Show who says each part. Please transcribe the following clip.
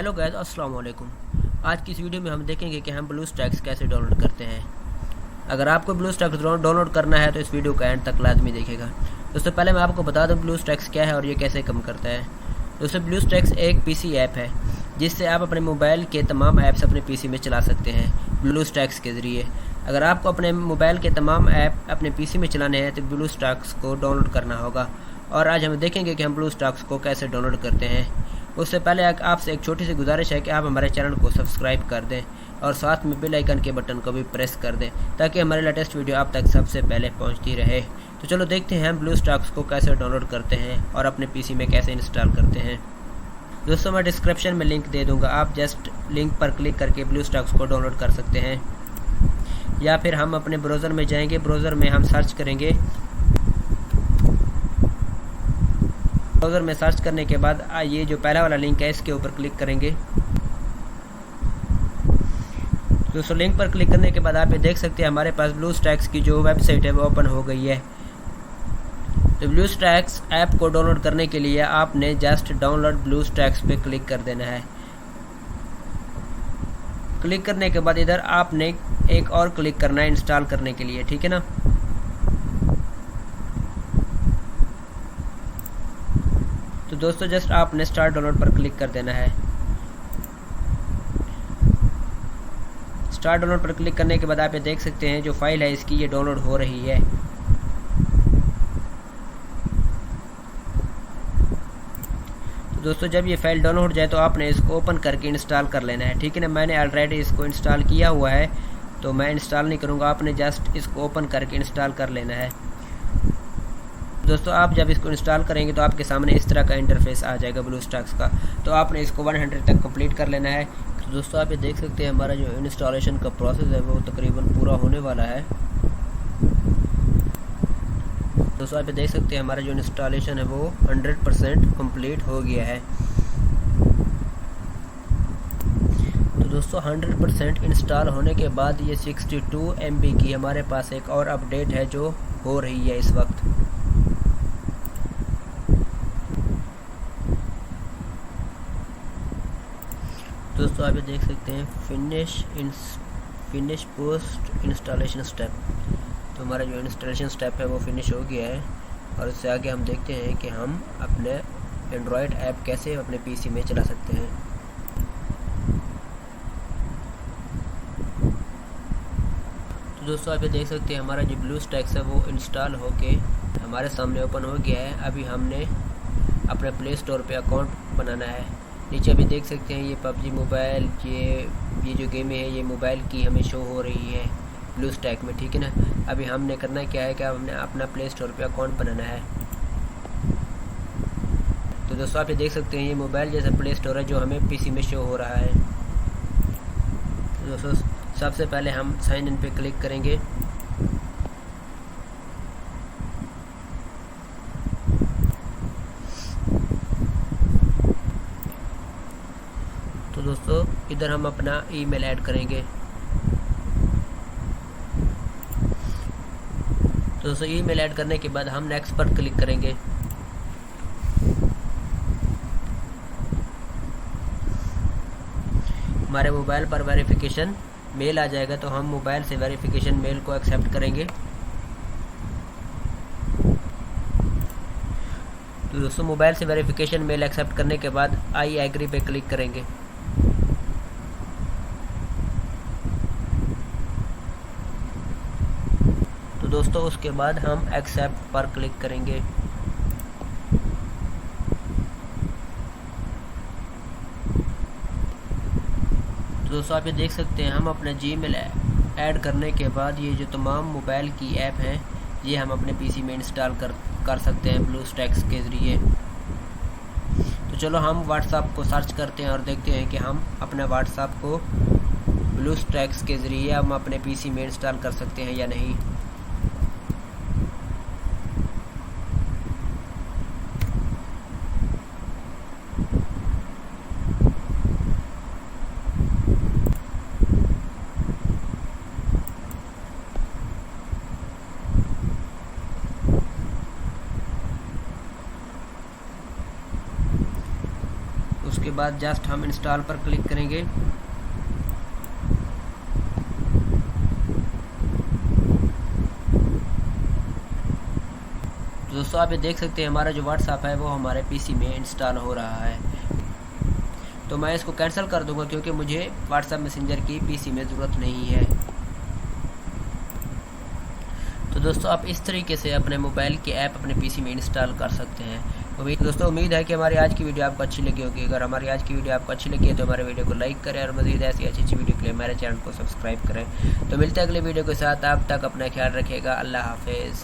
Speaker 1: Hello guys, अस्सलाम वालेकुम। आज की इस वीडियो में हम देखेंगे कि हम ब्लूस्टैक्स कैसे डाउनलोड करते हैं। अगर आपको ब्लूस्टैक्स डाउनलोड करना है तो इस वीडियो का एंड तक लाजमी देखेगा। दोस्तों, पहले मैं आपको बता दूं ब्लूस्टैक्स क्या है और ये कैसे काम करता है। दोस्तों, ब्लूस्टैक्स एक पीसी ऐप है जिससे आप अपने मोबाइल के तमाम ऐप्स अपने पीसी में चला सकते हैं ब्लूस्टैक्स के ज़रिए। अगर आपको अपने मोबाइल के तमाम ऐप अपने पीसी में चलाने हैं तो ब्लूस्टैक्स को डाउनलोड करना होगा। और आज हम देखेंगे कि हम ब्लूस्टैक्स को कैसे डाउनलोड करते हैं। उससे पहले आपसे एक छोटी सी गुजारिश है कि आप हमारे चैनल को सब्सक्राइब कर दें और साथ में बेल आइकन के बटन को भी प्रेस कर दें ताकि हमारे लेटेस्ट वीडियो आप तक सबसे पहले पहुंचती रहे। तो चलो देखते हैं हम ब्लूस्टैक्स को कैसे डाउनलोड करते हैं और अपने पीसी में कैसे इंस्टॉल करते हैं। दोस्तों, मैं डिस्क्रिप्शन में लिंक दे दूंगा, आप जस्ट लिंक पर क्लिक करके ब्लूस्टैक्स को डाउनलोड कर सकते हैं। या फिर हम अपने ब्राउज़र में जाएंगे, ब्राउज़र में हम सर्च करेंगे। ब्राउज़र में सर्च करने के बाद ये जो पहला वाला लिंक है इसके ऊपर क्लिक करेंगे। दोस्तों, लिंक पर क्लिक करने के बाद आप ये देख सकते हैं हमारे पास ब्लूस्टैक्स की जो वेबसाइट है वो ओपन हो गई है। तो ब्लूस्टैक्स ऐप को डाउनलोड करने के लिए आपने जस्ट डाउनलोड ब्लूस्टैक्स पे क्लिक कर देना है। क्लिक करने के बाद इधर आपने एक और क्लिक करना है इंस्टॉल करने के लिए, ठीक है ना। तो दोस्तों, जस्ट आपने स्टार्ट डाउनलोड पर क्लिक कर देना है। स्टार्ट डाउनलोड पर क्लिक करने के बाद आप ये देख सकते हैं जो फाइल है इसकी ये डाउनलोड हो रही है। तो दोस्तों, जब ये फाइल डाउनलोड हो जाए तो आपने इसको ओपन करके इंस्टॉल कर लेना है, ठीक है ना। मैंने ऑलरेडी इसको इंस्टॉल किया हुआ है तो मैं इंस्टॉल नहीं करूँगा, आपने जस्ट इसको ओपन करके इंस्टॉल कर लेना है। दोस्तों, आप जब इसको इंस्टॉल करेंगे तो आपके सामने इस तरह का इंटरफेस आ जाएगा ब्लूस्टैक्स का। तो आपने इसको 100 तक कंप्लीट कर लेना है। तो दोस्तों, आप ये देख सकते हैं हमारा जो इंस्टॉलेशन का प्रोसेस है वो तकरीबन पूरा होने वाला है। दोस्तों, आप ये देख सकते हैं हमारा जो इंस्टॉलेशन है वो 100% कंप्लीट हो गया है। तो दोस्तों, 100% इंस्टॉल होने के बाद ये 62 MB की हमारे पास एक और अपडेट है जो हो रही है इस वक्त। दोस्तों, आप ये देख सकते हैं फिनिश पोस्ट इंस्टॉलेशन स्टेप। तो हमारा जो इंस्टॉलेशन स्टेप है वो फिनिश हो गया है। और इससे आगे हम देखते हैं कि हम अपने एंड्रॉयड ऐप कैसे अपने पीसी में चला सकते हैं। तो दोस्तों, आप ये देख सकते हैं हमारा जो ब्लूस्टैक्स है वो इंस्टॉल होके हमारे सामने ओपन हो गया है। अभी हमने अपने प्ले स्टोर पे अकाउंट बनाना है। नीचे अभी देख सकते हैं ये PUBG मोबाइल, ये जो गेमें है ये मोबाइल की हमें शो हो रही है ब्लूस्टैक में, ठीक है ना। अभी हमने करना क्या है कि हमने अपना प्ले स्टोर पे अकाउंट बनाना है। तो दोस्तों, आप ये देख सकते हैं ये मोबाइल जैसा प्ले स्टोर है जो हमें पीसी में शो हो रहा है। तो दोस्तों, सबसे पहले हम साइन इन पे क्लिक करेंगे। तो दोस्तों, इधर हम अपना ईमेल ऐड करेंगे। तो दोस्तों, ईमेल ऐड करने के बाद हम नेक्स्ट पर क्लिक करेंगे। हमारे मोबाइल पर वेरिफिकेशन मेल आ जाएगा तो हम मोबाइल से वेरिफिकेशन मेल को एक्सेप्ट करेंगे। तो दोस्तों, मोबाइल से वेरिफिकेशन मेल एक्सेप्ट करने के बाद आई एग्री पे क्लिक करेंगे। तो दोस्तों, उसके बाद हम एक्सेप्ट पर क्लिक करेंगे। तो दोस्तों, आप ये देख सकते हैं हम अपना जीमेल ऐड करने के बाद ये जो तमाम मोबाइल की ऐप हैं ये हम अपने पीसी में इंस्टॉल कर सकते हैं ब्लूस्टैक्स के ज़रिए। तो चलो हम व्हाट्सएप को सर्च करते हैं और देखते हैं कि हम अपना व्हाट्सएप को ब्लूस्टैक्स के ज़रिए हम अपने पीसी में इंस्टॉल कर सकते हैं या नहीं। उसके उसके बाद जस्ट हम इंस्टॉल पर क्लिक करेंगे। तो दोस्तों आप ये देख सकते हैं हमारा जो व्हाट्सएप है वो हमारे पीसी में इंस्टॉल हो रहा है। तो मैं इसको कैंसिल कर दूंगा क्योंकि मुझे व्हाट्सएप मैसेंजर की पीसी में ज़रूरत नहीं है। तो दोस्तों आप इस तरीके से अपने मोबाइल की ऐप अपने पीसी में इंस्टॉल कर सकते हैं। दोस्तों उम्मीद है कि हमारी आज की वीडियो आपको अच्छी लगी होगी। अगर हमारी आज की वीडियो आपको अच्छी लगी है तो हमारे वीडियो को लाइक करें और मज़ीद ऐसी अच्छी वीडियो के लिए हमारे चैनल को सब्सक्राइब करें। तो मिलते हैं अगले वीडियो के साथ, आप तक अपना ख्याल रखिएगा। अल्लाह हाफिज़।